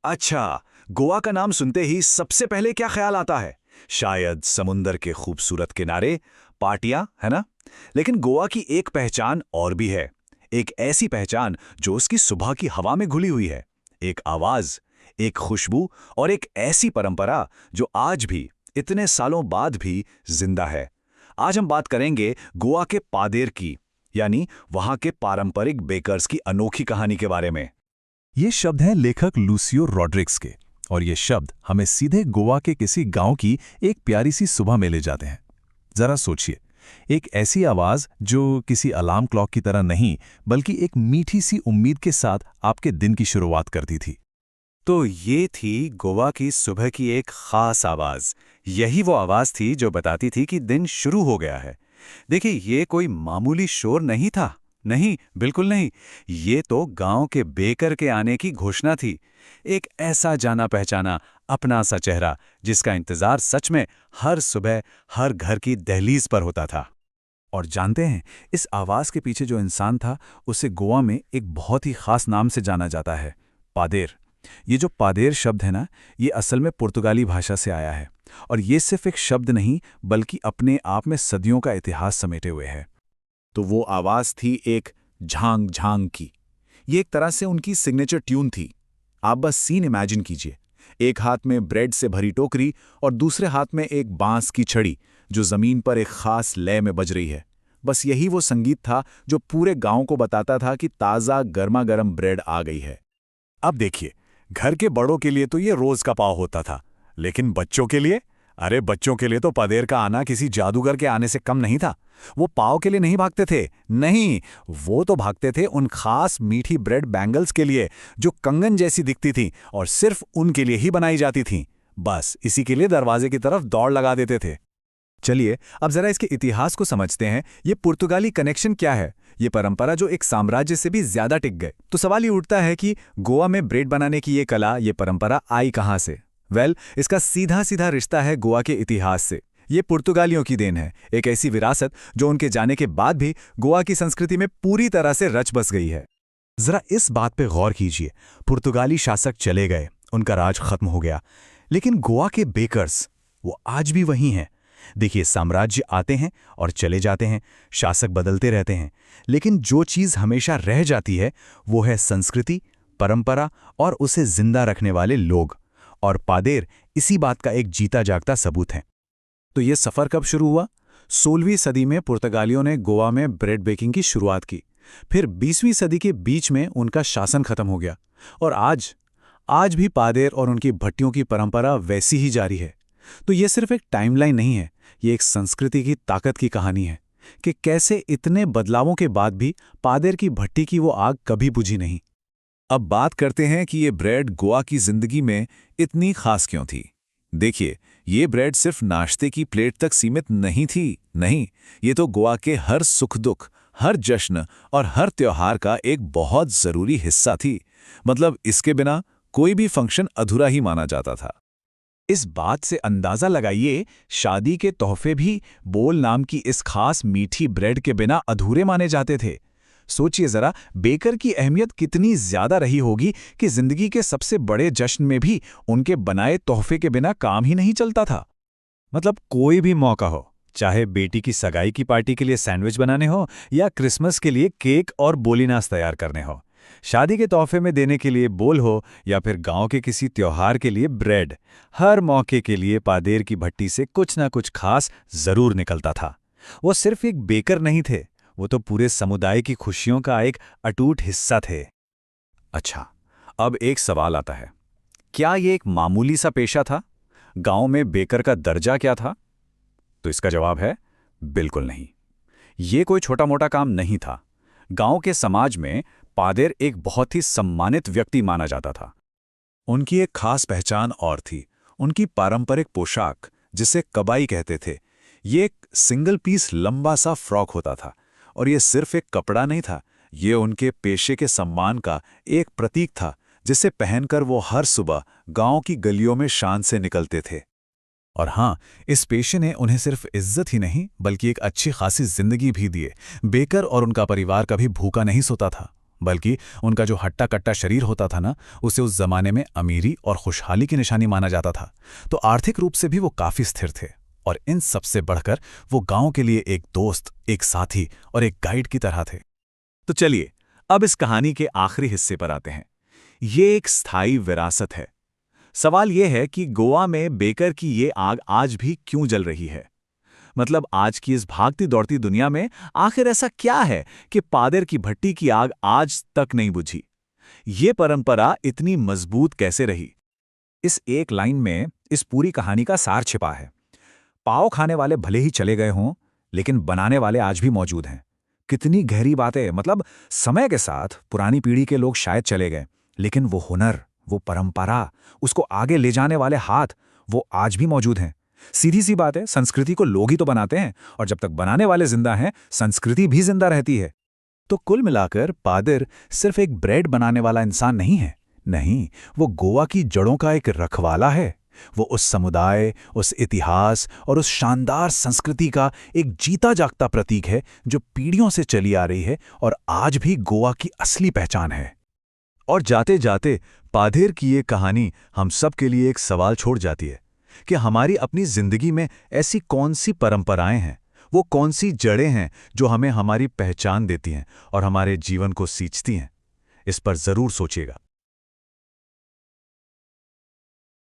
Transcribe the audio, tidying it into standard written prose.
अच्छा, गोवा का नाम सुनते ही सबसे पहले क्या ख्याल आता है? शायद समुंदर के खूबसूरत किनारे, पार्टियां, है ना? लेकिन गोवा की एक पहचान और भी है। एक ऐसी पहचान जो उसकी सुबह की हवा में घुली हुई है। एक आवाज, एक खुशबू और एक ऐसी परंपरा जो आज भी, इतने सालों बाद भी जिंदा है। आज हम बात करेंगे गोवा के पादेर की, यानी वहां के पारंपरिक बेकर्स की अनोखी कहानी के बारे में। ये शब्द हैं लेखक लूसियो रॉड्रिग्स के, और ये शब्द हमें सीधे गोवा के किसी गांव की एक प्यारी सी सुबह में ले जाते हैं। जरा सोचिए, एक ऐसी आवाज जो किसी अलार्म क्लॉक की तरह नहीं, बल्कि एक मीठी सी उम्मीद के साथ आपके दिन की शुरुआत करती थी। तो ये थी गोवा की सुबह की एक खास आवाज। यही वो आवाज थी जो बताती थी कि दिन शुरू हो गया है। देखिए, ये कोई मामूली शोर नहीं था। नहीं, बिल्कुल नहीं। ये तो गांव के बेकर के आने की घोषणा थी। एक ऐसा जाना पहचाना अपना सा चेहरा जिसका इंतजार सच में हर सुबह हर घर की दहलीज पर होता था। और जानते हैं, इस आवाज के पीछे जो इंसान था, उसे गोवा में एक बहुत ही खास नाम से जाना जाता है, पादेर। ये जो पादेर शब्द है ना, ये असल में पुर्तगाली भाषा से आया है। और ये सिर्फ एक शब्द नहीं, बल्कि अपने आप में सदियों का इतिहास समेटे हुए है। तो वो आवाज थी एक झांग झांग की। ये एक तरह से उनकी सिग्नेचर ट्यून थी। आप बस सीन इमेजिन कीजिए, एक हाथ में ब्रेड से भरी टोकरी और दूसरे हाथ में एक बांस की छड़ी जो जमीन पर एक खास लय में बज रही है। बस यही वो संगीत था जो पूरे गांव को बताता था कि ताज़ा गर्मा गर्म ब्रेड आ गई है। अब देखिए, घर के बड़ों के लिए तो ये रोज का पाव होता था, लेकिन बच्चों के लिए, अरे बच्चों के लिए तो पादेर का आना किसी जादूगर के आने से कम नहीं था। वो पाव के लिए नहीं भागते थे, नहीं, वो तो भागते थे उन खास मीठी ब्रेड बैंगल्स के लिए जो कंगन जैसी दिखती थी और सिर्फ उनके लिए ही बनाई जाती थी। बस इसी के लिए दरवाजे की तरफ दौड़ लगा देते थे। चलिए, अब जरा इसके इतिहास को समझते हैं। ये पुर्तगाली कनेक्शन क्या है? ये परंपरा जो एक साम्राज्य से भी ज्यादा टिक गए। तो सवाल ये उठता है कि गोवा में ब्रेड बनाने की ये कला, ये परंपरा आई कहाँ से? इसका सीधा सीधा रिश्ता है गोवा के इतिहास से। ये पुर्तगालियों की देन है, एक ऐसी विरासत जो उनके जाने के बाद भी गोवा की संस्कृति में पूरी तरह से रच बस गई है। जरा इस बात पे गौर कीजिए, पुर्तगाली शासक चले गए, उनका राज खत्म हो गया, लेकिन गोवा के बेकर्स वो आज भी वही हैं। देखिए, साम्राज्य आते हैं और चले जाते हैं, शासक बदलते रहते हैं, लेकिन जो चीज हमेशा रह जाती है वो है संस्कृति, परंपरा और उसे जिंदा रखने वाले लोग। और पादेर इसी बात का एक जीता जागता सबूत है। तो ये सफर कब शुरू हुआ? 16वीं सदी में पुर्तगालियों ने गोवा में ब्रेड बेकिंग की शुरुआत की। फिर 20वीं सदी के बीच में उनका शासन खत्म हो गया। और आज भी पादेर और उनकी भट्टियों की परंपरा वैसी ही जारी है। तो ये सिर्फ एक टाइमलाइन नहीं है, ये एक संस्कृति की ताकत की कहानी है कि कैसे इतने बदलावों के बाद भी पादेर की भट्टी की वो आग कभी बुझी नहीं। अब बात करते हैं कि ये ब्रेड गोवा की जिंदगी में इतनी खास क्यों थी। देखिए, ये ब्रेड सिर्फ नाश्ते की प्लेट तक सीमित नहीं थी। नहीं, ये तो गोवा के हर सुख दुख, हर जश्न और हर त्योहार का एक बहुत जरूरी हिस्सा थी। मतलब इसके बिना कोई भी फंक्शन अधूरा ही माना जाता था। इस बात से अंदाजा लगाइए, शादी के तोहफे भी बोल नाम की इस खास मीठी ब्रेड के बिना अधूरे माने जाते थे। सोचिए जरा, बेकर की अहमियत कितनी ज्यादा रही होगी कि जिंदगी के सबसे बड़े जश्न में भी उनके बनाए तोहफे के बिना काम ही नहीं चलता था। मतलब कोई भी मौका हो, चाहे बेटी की सगाई की पार्टी के लिए सैंडविच बनाने हो या क्रिसमस के लिए केक और बोलीनास तैयार करने हो, शादी के तोहफे में देने के लिए बोल हो या फिर गांव के किसी त्योहार के लिए ब्रेड, हर मौके के लिए पादेर की भट्टी से कुछ ना कुछ खास जरूर निकलता था। वो सिर्फ एक बेकर नहीं थे, वो तो पूरे समुदाय की खुशियों का एक अटूट हिस्सा थे। अच्छा, अब एक सवाल आता है, क्या ये एक मामूली सा पेशा था? गांव में बेकर का दर्जा क्या था? तो इसका जवाब है बिल्कुल नहीं। ये कोई छोटा मोटा काम नहीं था। गांव के समाज में पादेर एक बहुत ही सम्मानित व्यक्ति माना जाता था। उनकी एक खास पहचान और थी, उनकी पारंपरिक पोशाक, जिसे कबाई कहते थे। ये एक सिंगल पीस लंबा सा फ्रॉक होता था, और ये सिर्फ एक कपड़ा नहीं था, ये उनके पेशे के सम्मान का एक प्रतीक था, जिसे पहनकर वो हर सुबह गांव की गलियों में शान से निकलते थे। और हाँ, इस पेशे ने उन्हें सिर्फ इज्जत ही नहीं, बल्कि एक अच्छी खासी जिंदगी भी दी। बेकर और उनका परिवार कभी भूखा नहीं सोता था। बल्कि उनका जो हट्टा कट्टा शरीर होता था ना, उसे उस जमाने में अमीरी और खुशहाली की निशानी माना जाता था। तो आर्थिक रूप से भी वो काफी स्थिर थे, और इन सबसे बढ़कर वो गांव के लिए एक दोस्त, एक साथी और एक गाइड की तरह थे। तो चलिए अब इस कहानी के आखिरी हिस्से पर आते हैं। ये एक स्थायी विरासत है। सवाल यह है कि गोवा में बेकर की ये आग आज भी क्यों जल रही है। मतलब आज की इस भागती दौड़ती दुनिया में आखिर ऐसा क्या है कि पादेर की भट्टी की आग आज तक नहीं बुझी। ये परंपरा इतनी मजबूत कैसे रही? इस एक लाइन में इस पूरी कहानी का सार छिपा है। पाव खाने वाले भले ही चले गए हों, लेकिन बनाने वाले आज भी मौजूद हैं। कितनी गहरी बातें। मतलब समय के साथ पुरानी पीढ़ी के लोग शायद चले गए, लेकिन वो हुनर, वो परंपरा, उसको आगे ले जाने वाले हाथ, वो आज भी मौजूद हैं। सीधी सी बात है, संस्कृति को लोग ही तो बनाते हैं, और जब तक बनाने वाले जिंदा हैं, संस्कृति भी जिंदा रहती है। तो कुल मिलाकर पादिर सिर्फ एक ब्रेड बनाने वाला इंसान नहीं है। नहीं, वो गोवा की जड़ों का एक रखवाला है। वो उस समुदाय, उस इतिहास और उस शानदार संस्कृति का एक जीता जागता प्रतीक है जो पीढ़ियों से चली आ रही है और आज भी गोवा की असली पहचान है। और जाते जाते पादेर की ये कहानी हम सब के लिए एक सवाल छोड़ जाती है कि हमारी अपनी जिंदगी में ऐसी कौन सी परंपराएं हैं, वो कौन सी जड़ें हैं जो हमें हमारी पहचान देती हैं और हमारे जीवन को सींचती हैं। इस पर जरूर सोचिएगा।